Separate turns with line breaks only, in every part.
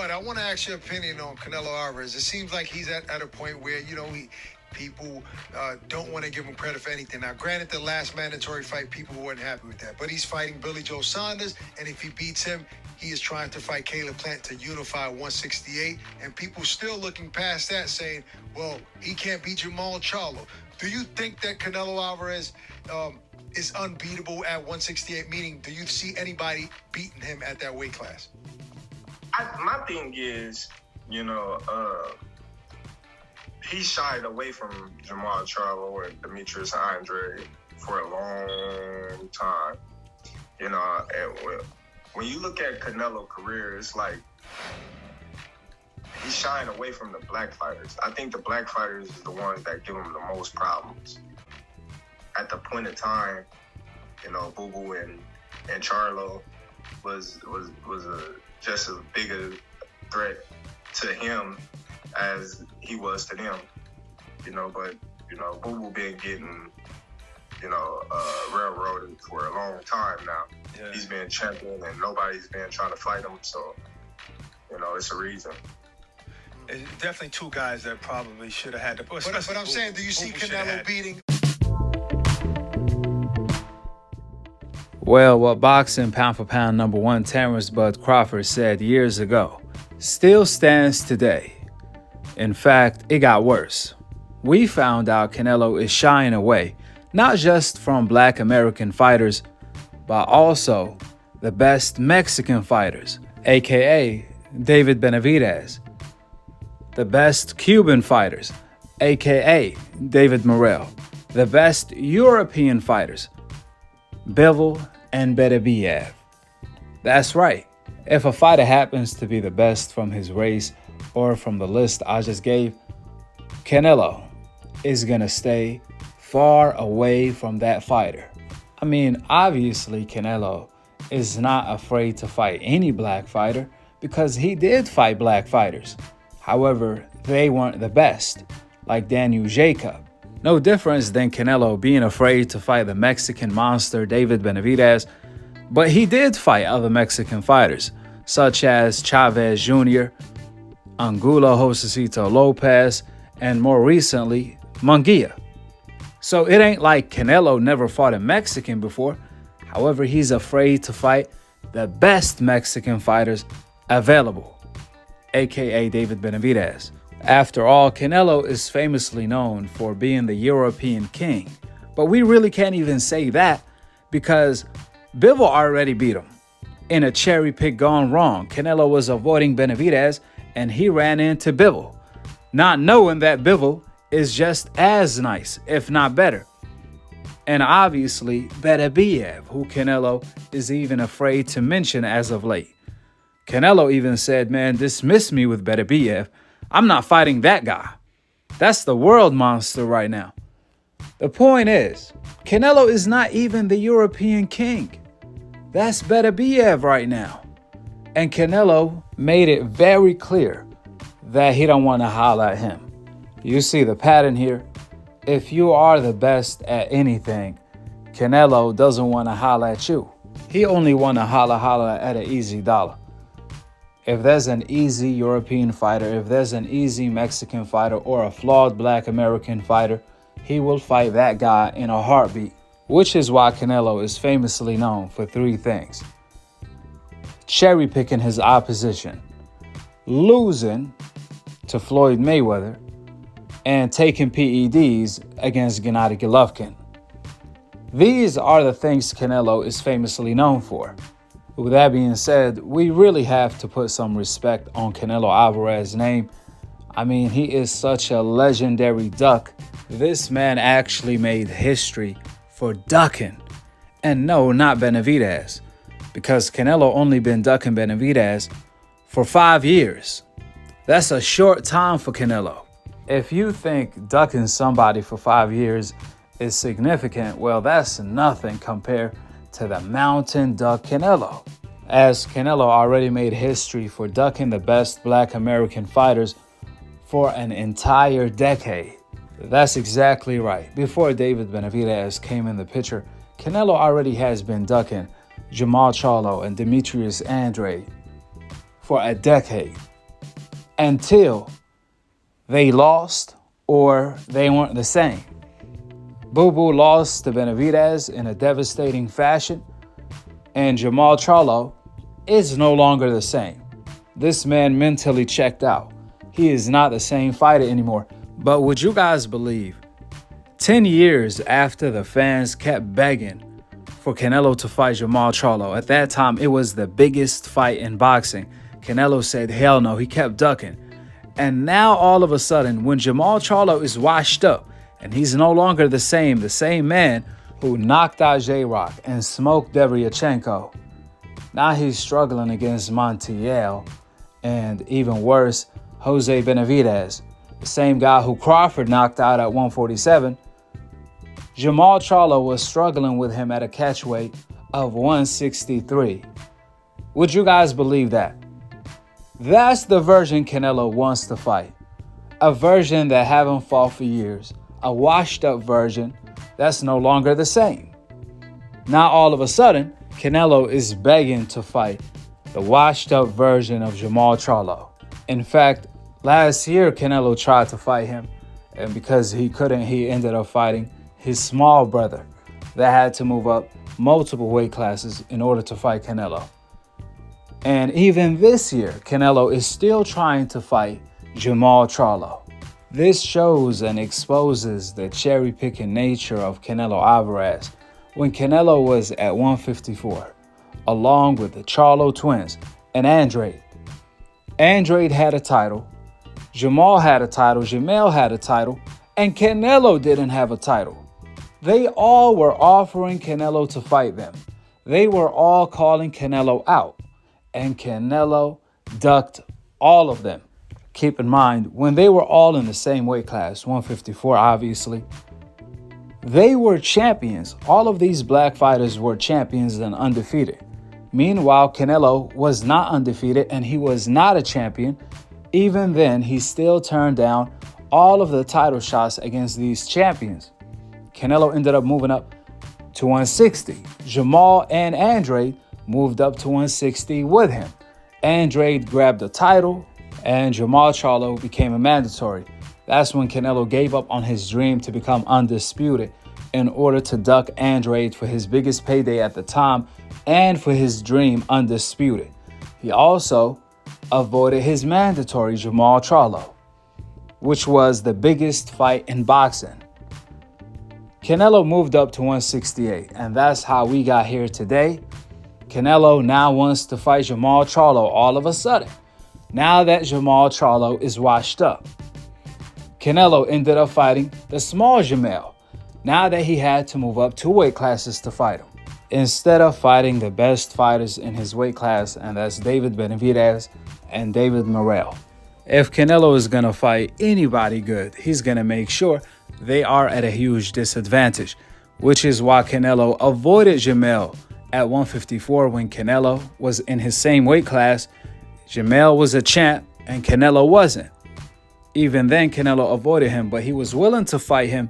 But I want to ask your opinion on Canelo Alvarez. It seems like he's at a point where, people don't want to give him credit for anything. Now, granted, the last mandatory fight, people weren't happy with that. But he's fighting Billy Joe Saunders, and if he beats him, he is trying to fight Caleb Plant to unify 168. And people still looking past that saying, well, he can't beat Jamal Charlo. Do you think that Canelo Alvarez is unbeatable at 168? Meaning, do you see anybody beating him at that weight class?
My thing is, he shied away from Jamal Charlo and Demetrius Andre for a long time. And when you look at Canelo's career, it's like he's shying away from the black fighters. I think the black fighters is the ones that give him the most problems. At the point of time, Boo Boo and Charlo was just as big a threat to him as he was to them, but Boo Boo been getting, railroaded for a long time now. Yeah. He's been champion and nobody's been trying to fight him, so, it's a reason.
It's definitely two guys that probably should have had to.
But I'm saying, do you see Canelo beating?
Well, what boxing pound for pound #1 Terence Bud Crawford said years ago still stands today. In fact, it got worse. We found out Canelo is shying away, not just from black American fighters, but also the best Mexican fighters, aka David Benavidez, the best Cuban fighters, aka David Morrell, the best European fighters, Bivol and Beterbiev. That's right. If a fighter happens to be the best from his race or from the list I just gave, Canelo is gonna stay far away from that fighter. I mean, obviously Canelo is not afraid to fight any black fighter because he did fight black fighters. However, they weren't the best, like Daniel Jacob. No difference than Canelo being afraid to fight the Mexican monster David Benavidez, but he did fight other Mexican fighters, such as Chavez Jr., Angulo Josecito Lopez, and more recently, Munguia. So it ain't like Canelo never fought a Mexican before. However, he's afraid to fight the best Mexican fighters available, aka David Benavidez. After all, Canelo is famously known for being the European king. But we really can't even say that because Bivol already beat him. In a cherry pick gone wrong, Canelo was avoiding Benavidez and he ran into Bivol, not knowing that Bivol is just as nice, if not better. And obviously, Beterbiev, who Canelo is even afraid to mention as of late. Canelo even said, man, dismiss me with Beterbiev. I'm not fighting that guy. That's the world monster right now. The point is, Canelo is not even the European king. That's Beterbiev right now. And Canelo made it very clear that he don't want to holler at him. You see the pattern here? If you are the best at anything, Canelo doesn't want to holler at you. He only want to holler at an easy dollar. If there's an easy European fighter, if there's an easy Mexican fighter or a flawed black American fighter, he will fight that guy in a heartbeat, which is why Canelo is famously known for three things: cherry picking his opposition, losing to Floyd Mayweather, and taking PEDs against Gennady Golovkin. These are the things Canelo is famously known for. With that being said, we really have to put some respect on Canelo Alvarez's name. I mean, he is such a legendary duck. This man actually made history for ducking. And no, not Benavidez, because Canelo only been ducking Benavidez for 5 years. That's a short time for Canelo. If you think ducking somebody for 5 years is significant, well, that's nothing compared to the mountain duck Canelo. As Canelo already made history for ducking the best black American fighters for an entire decade. That's exactly right. Before David Benavidez came in the picture, Canelo already has been ducking Jamal Charlo and Demetrius Andre for a decade. until they lost or they weren't the same. Boo Boo lost to Benavidez in a devastating fashion, and Jermall Charlo is no longer the same. This man mentally checked out. He is not the same fighter anymore. But would you guys believe, 10 years after the fans kept begging for Canelo to fight Jermall Charlo, at that time it was the biggest fight in boxing, Canelo said hell no, he kept ducking. And now all of a sudden, when Jermall Charlo is washed up and he's no longer the same man who knocked out J-Rock and smoked Deryachenko, now he's struggling against Montiel and even worse, Jose Benavidez, the same guy who Crawford knocked out at 147. Jermall Charlo was struggling with him at a catchweight of 163. Would you guys believe that? That's the version Canelo wants to fight. A version that haven't fought for years. A washed up version that's no longer the same. Now all of a sudden, Canelo is begging to fight the washed up version of Jermall Charlo. In fact, last year Canelo tried to fight him, and because he couldn't, he ended up fighting his small brother that had to move up multiple weight classes in order to fight Canelo. And even this year, Canelo is still trying to fight Jermall Charlo. This shows and exposes the cherry-picking nature of Canelo Alvarez when Canelo was at 154, along with the Charlo twins and Andrade. Andrade had a title, Jermall had a title, Jermell had a title, and Canelo didn't have a title. They all were offering Canelo to fight them. They were all calling Canelo out, and Canelo ducked all of them. Keep in mind, when they were all in the same weight class, 154 obviously, they were champions. All of these black fighters were champions and undefeated. Meanwhile, Canelo was not undefeated and he was not a champion. Even then, he still turned down all of the title shots against these champions. Canelo ended up moving up to 160. Jermall and Andrade moved up to 160 with him. Andrade grabbed the title and Jermall Charlo became a mandatory. That's when Canelo gave up on his dream to become undisputed in order to duck Andrade for his biggest payday at the time and for his dream undisputed. He also avoided his mandatory Jermall Charlo, which was the biggest fight in boxing. Canelo moved up to 168, and that's how we got here today. Canelo now wants to fight Jermall Charlo all of a sudden, now that Jermall Charlo is washed up. Canelo ended up fighting the small Jermell, now that he had to move up 2 weight classes to fight him, instead of fighting the best fighters in his weight class, and that's David Benavidez and David Morrell. If Canelo is going to fight anybody good, he's going to make sure they are at a huge disadvantage, which is why Canelo avoided Jermell at 154 when Canelo was in his same weight class. Jermell was a champ and Canelo wasn't. Even then, Canelo avoided him, but he was willing to fight him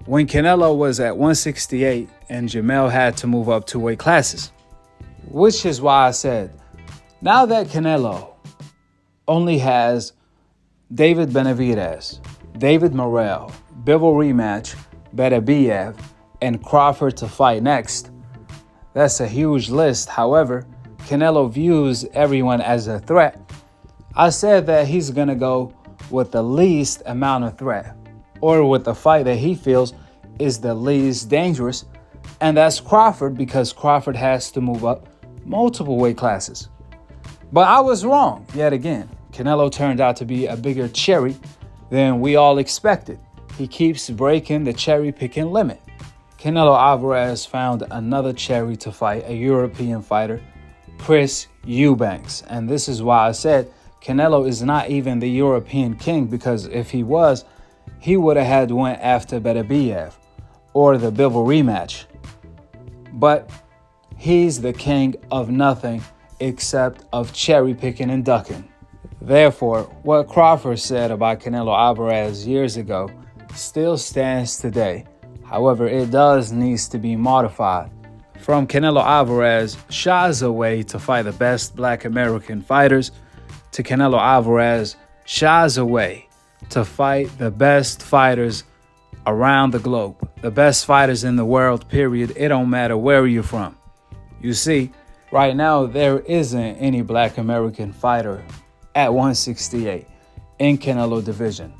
when Canelo was at 168 and Jermell had to move up 2 weight classes. Which is why I said, now that Canelo only has David Benavidez, David Morrell, Bivol rematch, ABF, and Crawford to fight next, that's a huge list. However, Canelo views everyone as a threat. I said that he's going to go with the least amount of threat, or with the fight that he feels is the least dangerous, and that's Crawford, because Crawford has to move up multiple weight classes. But I was wrong yet again. Canelo turned out to be a bigger cherry than we all expected. He keeps breaking the cherry-picking limit. Canelo Alvarez found another cherry to fight, a European fighter, Chris Eubanks. And this is why I said Canelo is not even the European king, because if he was, he would have had went after Beterbiev or the Bivol rematch. But he's the king of nothing except of cherry picking and ducking. Therefore, what Crawford said about Canelo Alvarez years ago still stands today. However, it needs to be modified. From Canelo Alvarez shies away to fight the best black American fighters, to Canelo Alvarez shies away to fight the best fighters around the globe, the best fighters in the world, period. It don't matter where you're from. You see, right now, there isn't any black American fighter at 168 in Canelo division.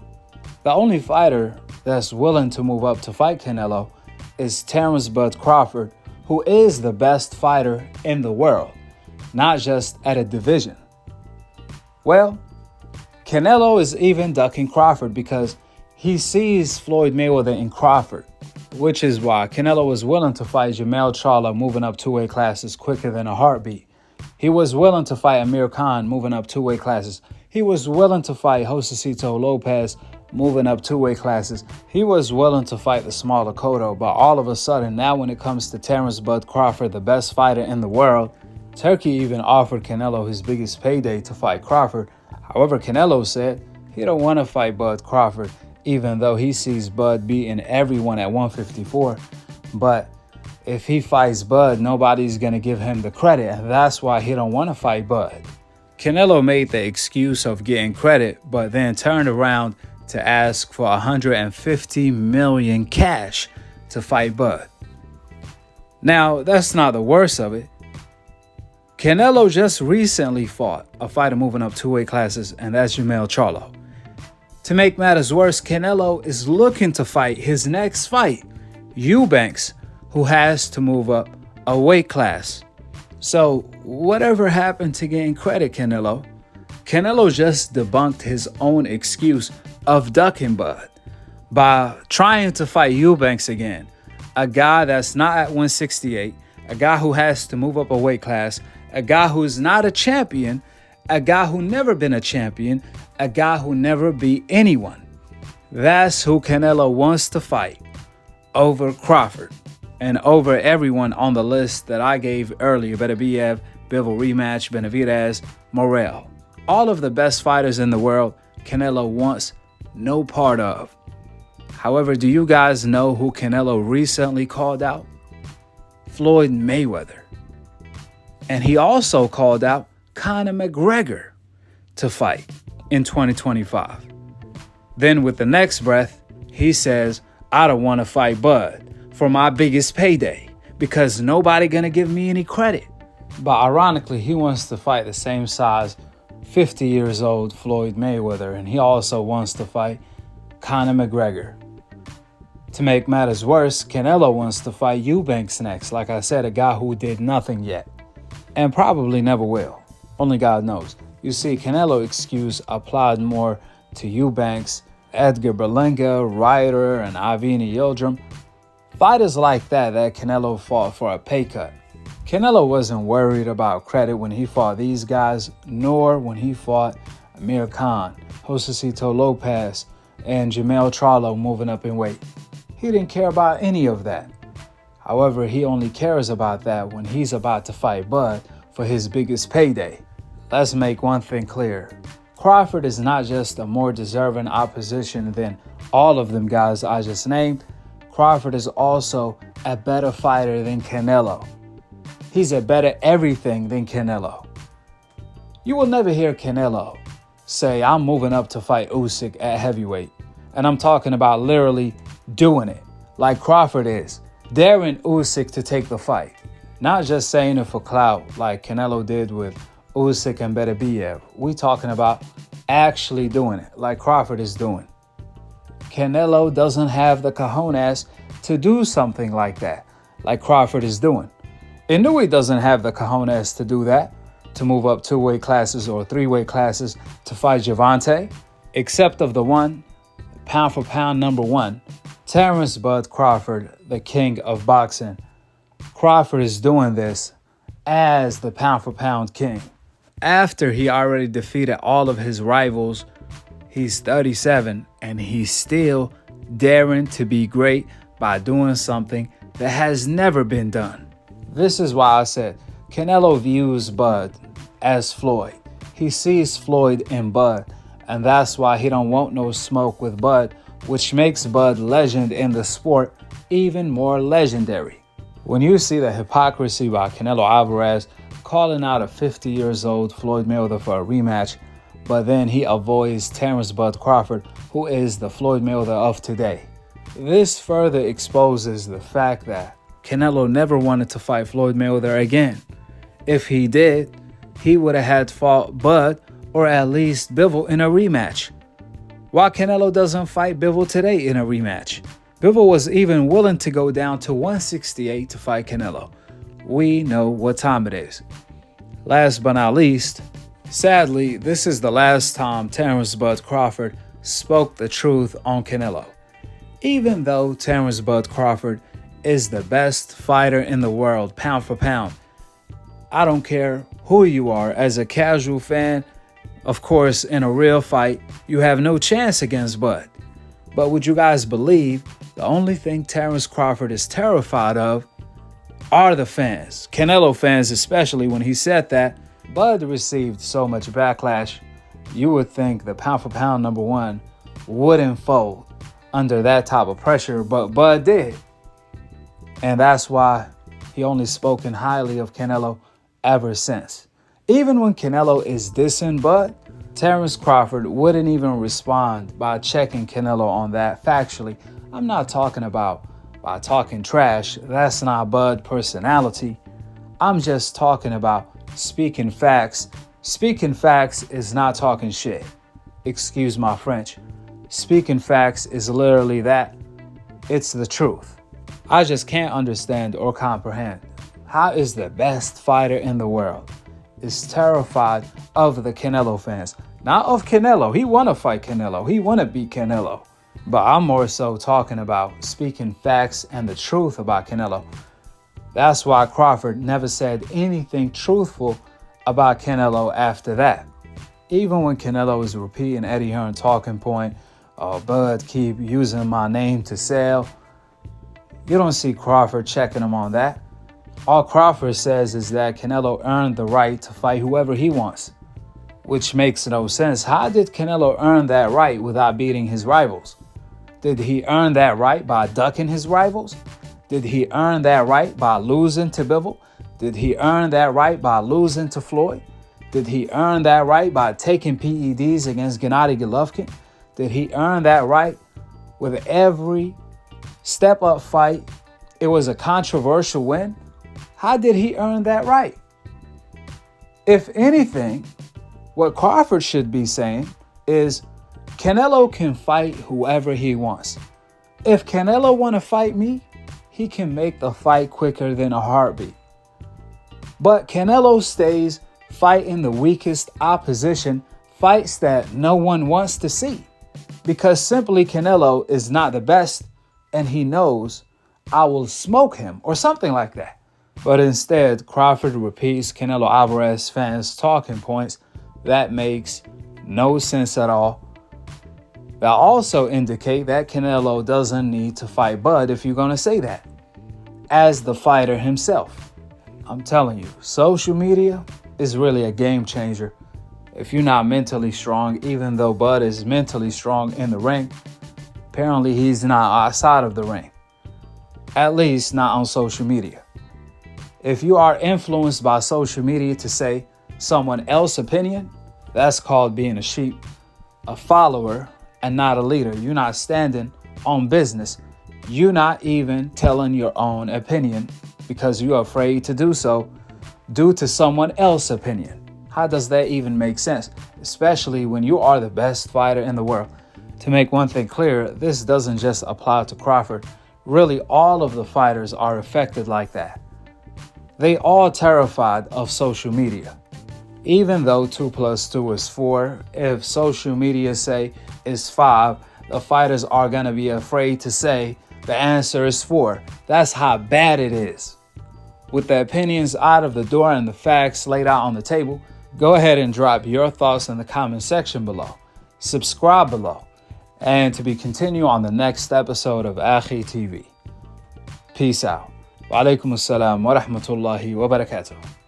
The only fighter that's willing to move up to fight Canelo is Terence Crawford, who is the best fighter in the world, not just at a division. Well, Canelo is even ducking Crawford because he sees Floyd Mayweather in Crawford, which is why Canelo was willing to fight Jermell Charlo moving up 2 weight classes quicker than a heartbeat. He was willing to fight Amir Khan moving up 2 weight classes. He was willing to fight Josesito Lopez moving up 2 weight classes. He was willing to fight the smaller Cotto, but all of a sudden, now when it comes to Terence Crawford, the best fighter in the world, Turkey even offered Canelo his biggest payday to fight Crawford. However, Canelo said he don't want to fight Bud Crawford, even though he sees Bud beating everyone at 154. But if he fights Bud, nobody's going to give him the credit, and that's why he don't want to fight Bud. Canelo made the excuse of getting credit, but then turned around to ask for $150 million cash to fight Bud. Now, that's not the worst of it. Canelo just recently fought a fighter moving up 2 weight classes, and that's Jermell Charlo. To make matters worse, Canelo is looking to fight his next fight, Eubanks, who has to move up a weight class. So whatever happened to getting credit, Canelo? Canelo just debunked his own excuse of ducking Bud by trying to fight Eubanks again, a guy that's not at 168, a guy who has to move up a weight class, a guy who's not a champion, a guy who never been a champion, a guy who never beat anyone. That's who Canelo wants to fight over Crawford and over everyone on the list that I gave earlier: ABF, Bivol rematch, Benavidez, Morrell. All of the best fighters in the world, Canelo wants no part of. However, do you guys know who Canelo recently called out? Floyd Mayweather. And he also called out Conor McGregor to fight in 2025. Then with the next breath, he says, I don't want to fight Bud for my biggest payday because nobody gonna give me any credit. But ironically, he wants to fight the same size 50 years old Floyd Mayweather, and he also wants to fight Conor McGregor. To make matters worse, Canelo wants to fight Eubanks next. Like I said, a guy who did nothing yet and probably never will. Only God knows. You see, Canelo excuse applied more to Eubanks, Edgar Berlanga, Ryder, and Avni Yildirim. Fighters like that Canelo fought for a pay cut. Canelo wasn't worried about credit when he fought these guys, nor when he fought Amir Khan, Josesito Lopez, and Jermell Charlo moving up in weight. He didn't care about any of that. However, he only cares about that when he's about to fight Bud for his biggest payday. Let's make one thing clear. Crawford is not just a more deserving opposition than all of them guys I just named. Crawford is also a better fighter than Canelo. He's a better everything than Canelo. You will never hear Canelo say, I'm moving up to fight Usyk at heavyweight. And I'm talking about literally doing it like Crawford is, daring Usyk to take the fight. Not just saying it for clout like Canelo did with Usyk and Beterbiev. We talking about actually doing it like Crawford is doing. Canelo doesn't have the cojones to do something like that, like Crawford is doing. Inoue doesn't have the cojones to do that, to move up 2 weight classes or 3 weight classes to fight Gervonta, except of the one, pound for pound number 1, Terence Crawford, the king of boxing. Crawford is doing this as the pound for pound king. After he already defeated all of his rivals, he's 37 and he's still daring to be great by doing something that has never been done. This is why I said Canelo views Bud as Floyd. He sees Floyd in Bud, and that's why he don't want no smoke with Bud, which makes Bud legend in the sport even more legendary. When you see the hypocrisy by Canelo Alvarez calling out a 50 years old Floyd Mayweather for a rematch, but then he avoids Terence Bud Crawford, who is the Floyd Mayweather of today. This further exposes the fact that Canelo never wanted to fight Floyd Mayweather again. If he did, he would have had fought Bud or at least Bivol in a rematch. Why Canelo doesn't fight Bivol today in a rematch? Bivol was even willing to go down to 168 to fight Canelo. We know what time it is. Last but not least, sadly, this is the last time Terence Bud Crawford spoke the truth on Canelo. Even though Terence Bud Crawford is the best fighter in the world, pound for pound, I don't care who you are. As a casual fan, of course, in a real fight, you have no chance against Bud. But would you guys believe the only thing Terence Crawford is terrified of are the fans, Canelo fans especially. When he said that, Bud received so much backlash, you would think the pound for pound number one wouldn't fold under that type of pressure, but Bud did. And that's why he only spoken highly of Canelo ever since. Even when Canelo is dissing Bud, Terence Crawford wouldn't even respond by checking Canelo on that factually. I'm not talking about by talking trash. That's not Bud personality. I'm just talking about speaking facts. Speaking facts is not talking shit. Excuse my French. Speaking facts is literally that. It's the truth. I just can't understand or comprehend how is the best fighter in the world is terrified of the Canelo fans. Not of Canelo. He want to fight Canelo. He want to beat Canelo. But I'm more so talking about speaking facts and the truth about Canelo. That's why Crawford never said anything truthful about Canelo after that. Even when Canelo is repeating Eddie Hearn talking point, oh, Bud keep using my name to sell. You don't see Crawford checking him on that. All Crawford says is that Canelo earned the right to fight whoever he wants, which makes no sense. How did Canelo earn that right without beating his rivals? Did he earn that right by ducking his rivals? Did he earn that right by losing to Bivol? Did he earn that right by losing to Floyd? Did he earn that right by taking PEDs against Gennady Golovkin? Did he earn that right with every step-up fight? It was a controversial win. How did he earn that right? If anything, what Crawford should be saying is Canelo can fight whoever he wants. If Canelo want to fight me, he can make the fight quicker than a heartbeat. But Canelo stays fighting the weakest opposition, fights that no one wants to see. Because simply Canelo is not the best and he knows I will smoke him or something like that. But instead, Crawford repeats Canelo Alvarez fans' talking points. That makes no sense at all. That also indicate that Canelo doesn't need to fight Bud if you're going to say that, as the fighter himself. I'm telling you, social media is really a game changer. If you're not mentally strong, even though Bud is mentally strong in the ring, apparently he's not outside of the ring, at least not on social media. If you are influenced by social media to say someone else's opinion, that's called being a sheep, a follower, and not a leader. You're not standing on business. You're not even telling your own opinion because you're afraid to do so due to someone else's opinion. How does that even make sense? Especially when you are the best fighter in the world. To make one thing clear, this doesn't just apply to Crawford. Really, all of the fighters are affected like that. They all terrified of social media. Even though 2 + 2 is 4, if social media say is 5, the fighters are going to be afraid to say the answer is 4. That's how bad it is. With the opinions out of the door and the facts laid out on the table, go ahead and drop your thoughts in the comment section below. Subscribe below. And to be continued on the next episode of Akhi TV. Peace out. Wa alaikum assalam wa rahmatullahi wa barakatuh.